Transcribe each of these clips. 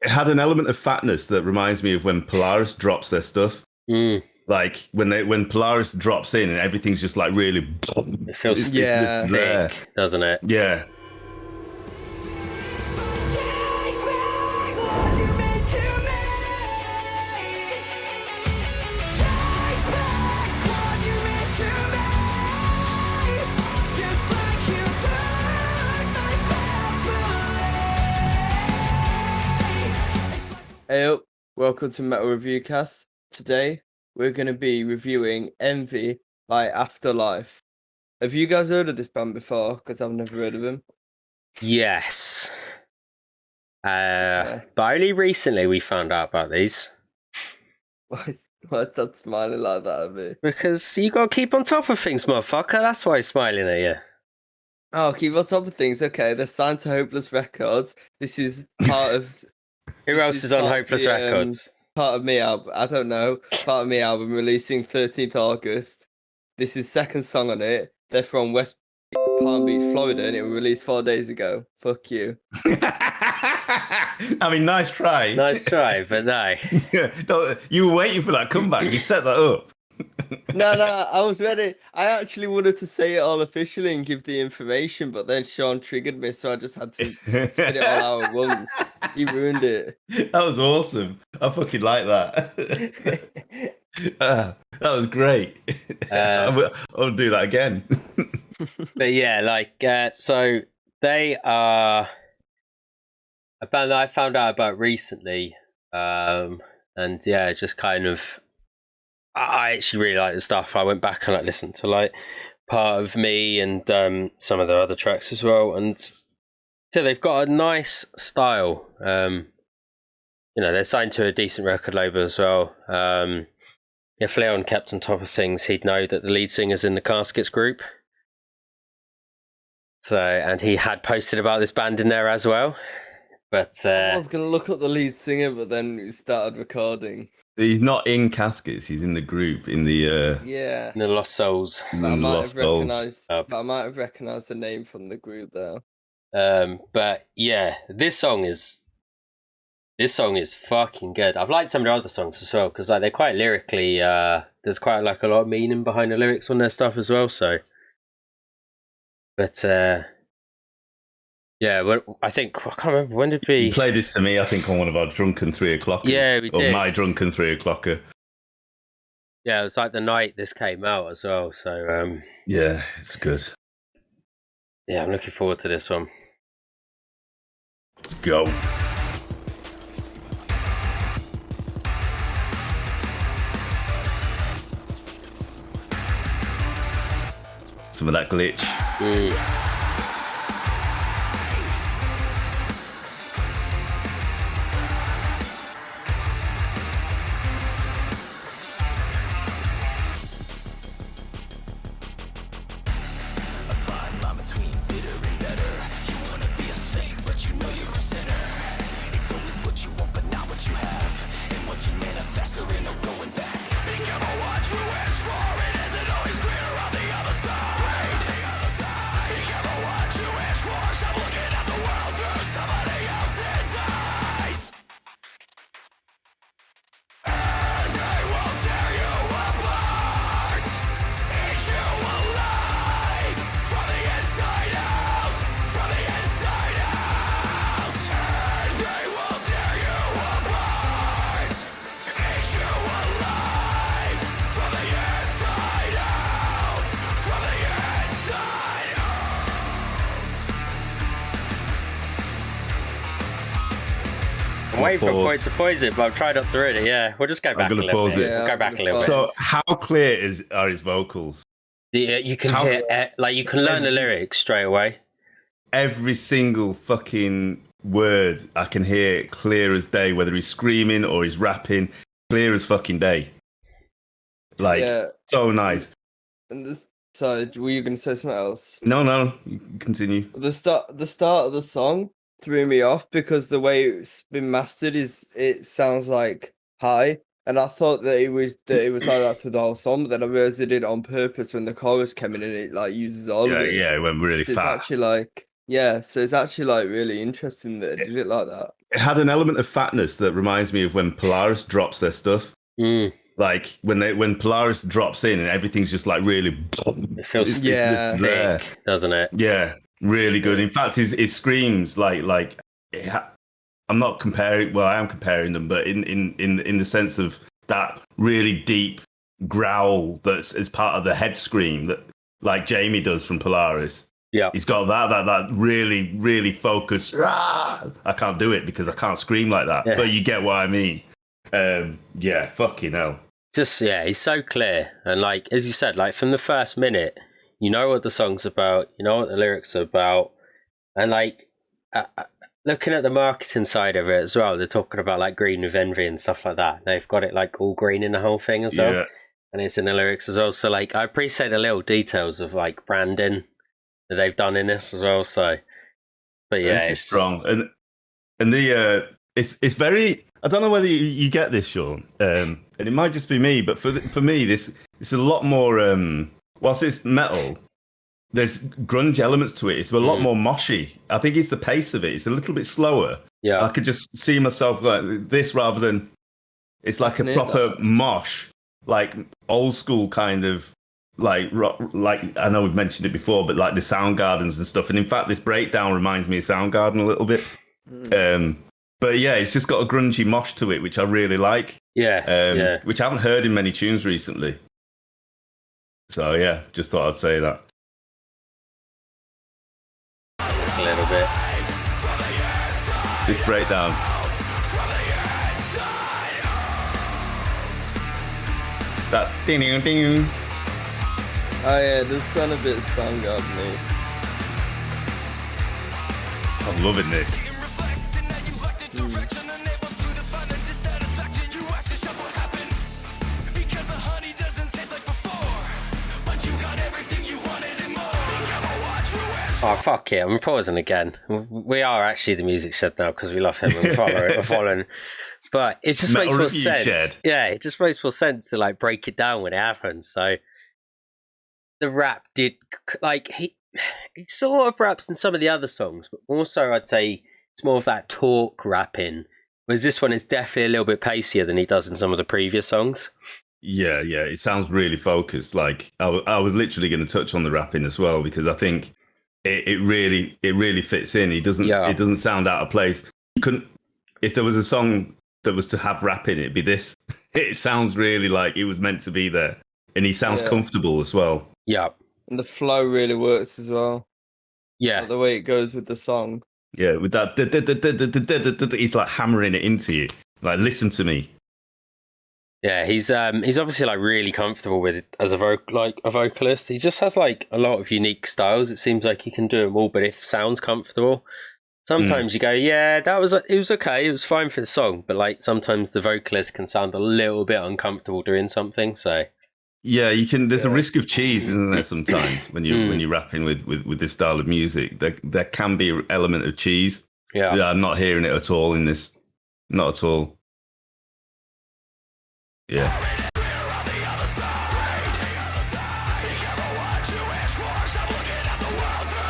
it had an element of fatness that reminds me of when Polaris drops their stuff. Like when Polaris drops in and everything's just like really. It feels thick, doesn't it? Yeah. Hey, welcome to Metal Review Cast. Today we're going to be reviewing Envy by Afterlife. Have you guys heard of this band before? Because I've never heard of them. Yes. But only recently we found out about these. Why that smiling like that at me? Because you got to keep on top of things, motherfucker. That's why he's smiling at you. Oh, keep on top of things. Okay, they're signed to Hopeless Records. This is part of... Who else is on Hopeless Records? Part of Me album. I don't know. Part of Me album releasing 13th August. This is second song on it. They're from West Palm Beach, Florida, and it was released 4 days ago. Fuck you. I mean, nice try. Nice try, but no. No, you were waiting for that comeback. You set that up. No, I was ready. I actually wanted to say it all officially and give the information, but then Sean triggered me, so I just had to spit it all out at once. He ruined it. That was awesome. I fucking like that. That was great. I'll do that again. But yeah, so they are a band that I found out about recently. And yeah, just kind of, I actually really like the stuff. I went back and listened to Part of Me and some of the other tracks as well. And so they've got a nice style. They're signed to a decent record label as well. If Leon kept on top of things, he'd know that the lead singer's in the Caskets group. So, and he had posted about this band in there as well. But I was going to look up the lead singer, but then we started recording. He's not in Caskets. He's in the group, in the... yeah. In the Lost Souls. But I might have recognised the name from the group, though. But yeah, this song is fucking good. I've liked some of the other songs as well, because they're quite lyrically, there's quite a lot of meaning behind the lyrics on their stuff as well, so... But, yeah, well, I can't remember, when did we... You played this to me, I think, on one of our drunken 3 o'clockers. Yeah, we did. Or my drunken 3 o'clocker. Yeah, it was like the night this came out as well, so... yeah, it's good. Yeah, I'm looking forward to this one. Let's go. Some of that glitch. I'm waiting for a point to pause it, but I've tried not to read it. Yeah, we'll just go back a little bit. Yeah, we'll go back a little bit. So, how clear are his vocals? Yeah, you can hear, you can learn the lyrics straight away. Every single fucking word I can hear clear as day, whether he's screaming or he's rapping, clear as fucking day. So nice. And so, were you going to say something else? No, you can continue. The start of the song threw me off because the way it's been mastered it sounds like high, and I thought that it was like that through the whole song, but then I realized they did it on purpose when the chorus came in and it uses all of it. Yeah, it went really fast. It's actually Yeah, so it's actually like really interesting that it did it like that. It had an element of fatness that reminds me of when Polaris drops their stuff. Mm. Like when Polaris drops in and everything's just like really. It feels Yeah. thick, doesn't it? Yeah, really good. In fact, it screams like I'm not comparing. Well, I am comparing them, but in the sense of that really deep growl that's as part of the head scream that like Jamie does from Polaris. Yeah, He's got that really focused. "Rah!" I can't do it because I can't scream like that. Yeah. But you get what I mean. Yeah, fucking hell. just he's so clear, and like as you said, like from the first minute, you know what the song's about, you know what the lyrics are about, and like looking at the marketing side of it as well, they're talking about like green with envy and stuff like that. They've got it like all green in the whole thing as well, Yeah. and it's in the lyrics as well. So like I appreciate the little details of like branding that they've done in this as well. So, but yeah, This is it's strong, just, and the it's very. I don't know whether you get this, Sean, and it might just be me, but for me, this it's a lot more. Whilst it's metal, there's grunge elements to it. It's a lot more moshy. I think it's the pace of it. It's a little bit slower. yeah, I could just see myself like this rather than it's like a can hear proper that. mosh, like old school kind of like rock, like I know we've mentioned it before, but like the Soundgardens and stuff. And in fact, this breakdown reminds me of Soundgarden a little bit. But yeah, it's just got a grungy mosh to it, which I really like. yeah. Which I haven't heard in many tunes recently. So yeah, just thought I'd say that. A little bit. This breakdown. That ding ding ding. Oh yeah, it does sound a bit Soundgarden-y. I'm loving this. Oh fuck it! I'm pausing again. We are actually the Music Shed now because we love him and we follow it. We're following, but it just Metal makes more Review sense. Shed. Yeah, it just makes more sense to like break it down when it happens. So the rap did like he sort of raps in some of the other songs, but also I'd say it's more of that talk rapping. Whereas this one is definitely a little bit pacier than he does in some of the previous songs. Yeah, it sounds really focused. Like I was literally going to touch on the rapping as well because I think it really fits in. It doesn't sound out of place. You couldn't if there was a song that was to have rap in it, it'd be this. It sounds really like it was meant to be there, and he sounds comfortable as well. Yeah, And the flow really works as well. yeah. Like the way it goes with the song. Yeah, with that, he's like hammering it into you. Like, listen to me. Yeah, he's obviously like really comfortable with it as a vocalist. He just has like a lot of unique styles. It seems like he can do them all, but it sounds comfortable. Sometimes you go, yeah, it was okay, it was fine for the song, but like sometimes the vocalist can sound a little bit uncomfortable doing something. So yeah, you can. There's a risk of cheese, isn't there? Sometimes when you're rapping with this style of music, there can be an element of cheese. Yeah, I'm not hearing it at all in this. Not at all. Yeah.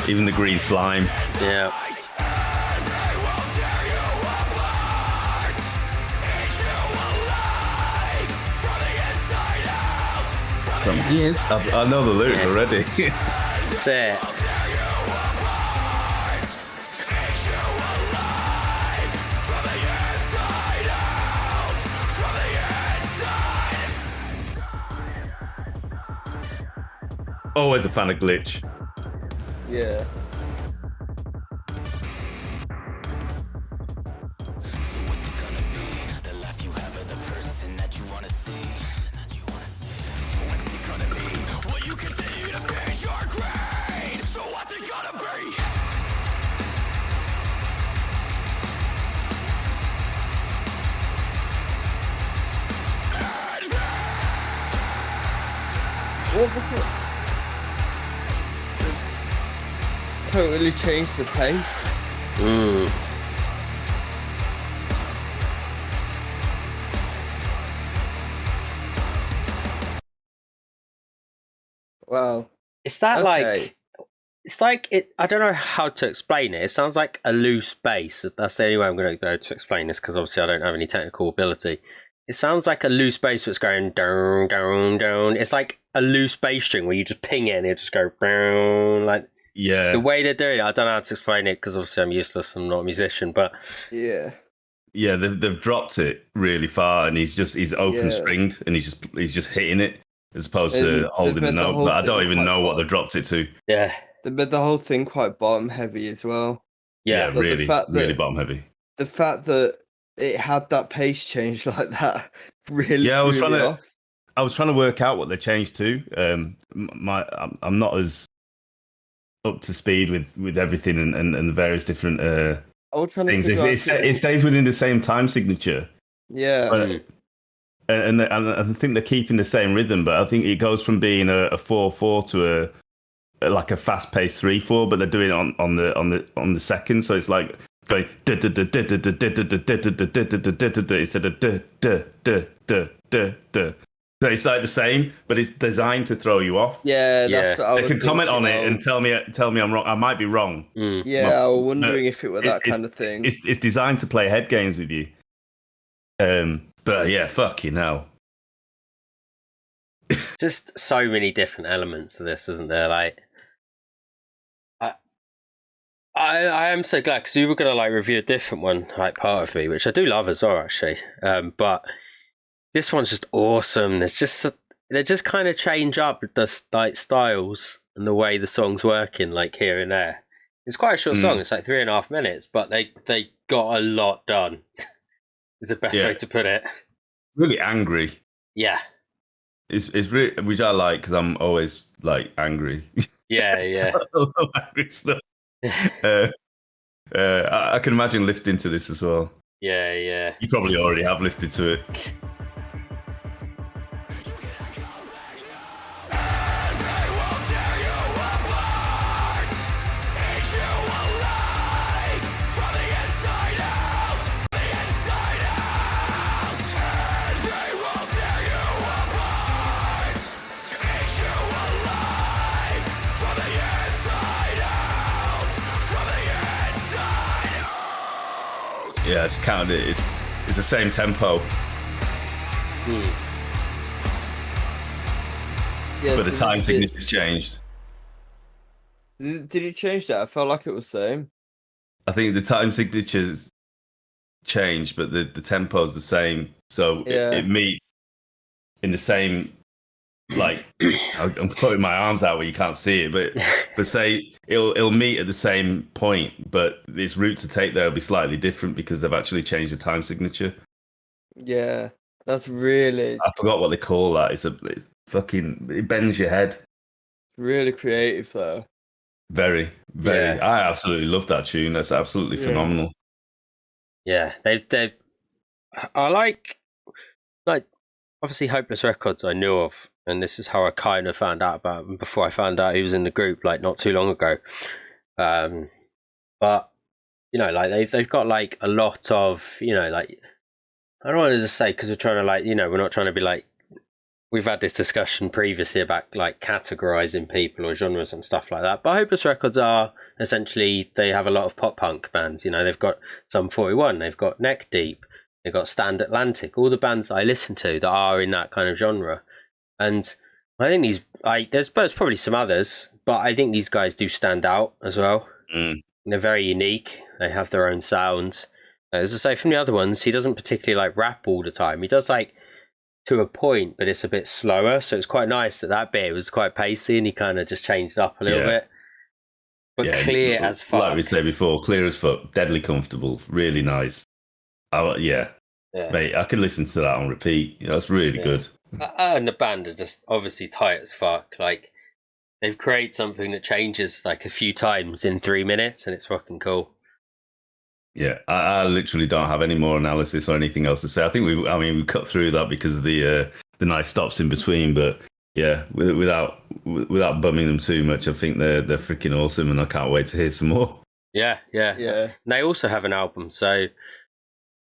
Even the green slime. yeah. Yes, I know the lyrics already. That's it. Always a fan of Glitch. Yeah. What the fuck? Totally changed the pace. Wow. Is that Okay. like? It's like it. I don't know how to explain it. It sounds like a loose bass. That's the only way I'm going to go to explain this, because obviously I don't have any technical ability. It sounds like a loose bass that's going down, down, down. It's like a loose bass string where you just ping it and it just go down. Like, yeah, the way they're doing it, I don't know how to explain it because obviously I'm useless. I'm not a musician, but yeah, they've dropped it really far, and he's open stringed, and he's just hitting it as opposed to holding the note. But I don't even know what they've dropped it to. Yeah. But the whole thing quite bottom heavy as well. Yeah, really bottom heavy. The fact that it had that pace change like that really I was trying to work out what they changed to. I'm not as up to speed with everything and the various different things. It stays within the same time signature. Yeah. But, and I think they're keeping the same rhythm, but I think it goes from being a 4/4 to like a fast paced 3/4, but they're doing it on the second, so it's like going instead of so it's like the same, but it's designed to throw you off. Yeah, that's what I was They can comment on it and tell me I'm wrong. I might be wrong. Yeah, I was wondering if it were that kind of thing. It's designed to play head games with you. But yeah, fucking hell. Just so many different elements to this, isn't there? Like, I am so glad, because we were going to like review a different one, like Part of Me, which I do love as well, actually. But this one's just awesome. They just kind of change up the like styles and the way the song's working, like here and there. It's quite a short song. It's like 3.5 minutes, but they got a lot done. Is the best way to put it. Really angry. Yeah. It's really, which I like, because I'm always like angry. Yeah. I love angry stuff. I can imagine lifting to this as well. Yeah. You probably already have lifted to it. Yeah, I just counted it. It's the same tempo. Yeah, but the time signature's changed. Did you change that? I felt like it was the same. I think the time signature's changed, but the tempo's the same. So it meets in the same, like, I'm putting my arms out where you can't see it, but say it'll meet at the same point, but its route to take there will be slightly different because they've actually changed the time signature. Yeah, that's really... I forgot what they call that. It bends your head. Really creative, though. Very. Yeah. I absolutely love that tune. That's absolutely phenomenal. Yeah, they I like obviously Hopeless Records I knew of, and this is how I kind of found out about him before I found out he was in the group like not too long ago. But you know, like they've got like a lot of, you know, like, I don't want to just say, because we're trying to like, you know, we're not trying to be like, we've had this discussion previously about like categorizing people or genres and stuff like that. But Hopeless Records are essentially, they have a lot of pop punk bands. You know, they've got Sum 41, they've got Neck Deep, they've got Stand Atlantic, all the bands that I listen to that are in that kind of genre. And I think there's probably some others, but I think these guys do stand out as well. They're very unique. They have their own sound. As I say, from the other ones, he doesn't particularly like rap all the time. He does like to a point, but it's a bit slower. So it's quite nice that bit was quite pacey and he kind of just changed up a little bit. But clear as fuck. Like we said before, clear as fuck, deadly comfortable, really nice. Mate, I can listen to that on repeat. You know, it's really good. And the band are just obviously tight as fuck. Like, they've created something that changes like a few times in 3 minutes, and it's fucking cool. Yeah, I literally don't have any more analysis or anything else to say. I think we cut through that because of the nice stops in between. But yeah, without bumming them too much, I think they're freaking awesome, and I can't wait to hear some more. Yeah. And they also have an album, so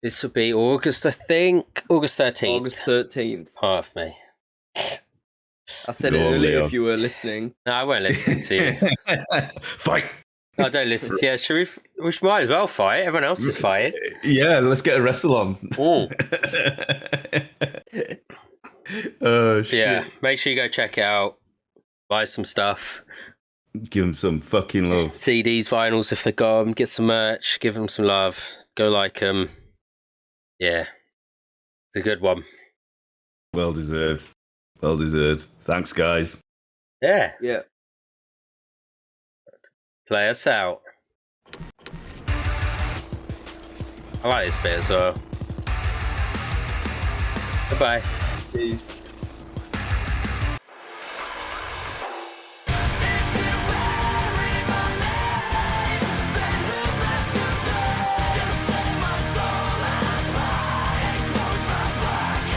this will be August 13th. August 13th. Part of Me. I said it earlier if you were listening. No, I won't listen to you. Fight! No, don't listen to you. We might as well fight. Everyone else is fighting. Yeah, let's get a wrestle on. Oh, shit. Yeah, make sure you go check it out. Buy some stuff. Give them some fucking love. CDs, vinyls if they got them. Get some merch. Give them some love. Go like them. Yeah. It's a good one. Well deserved. Well deserved. Thanks, guys. Yeah. Yeah. Play us out. I like this bit as well. Goodbye. Peace.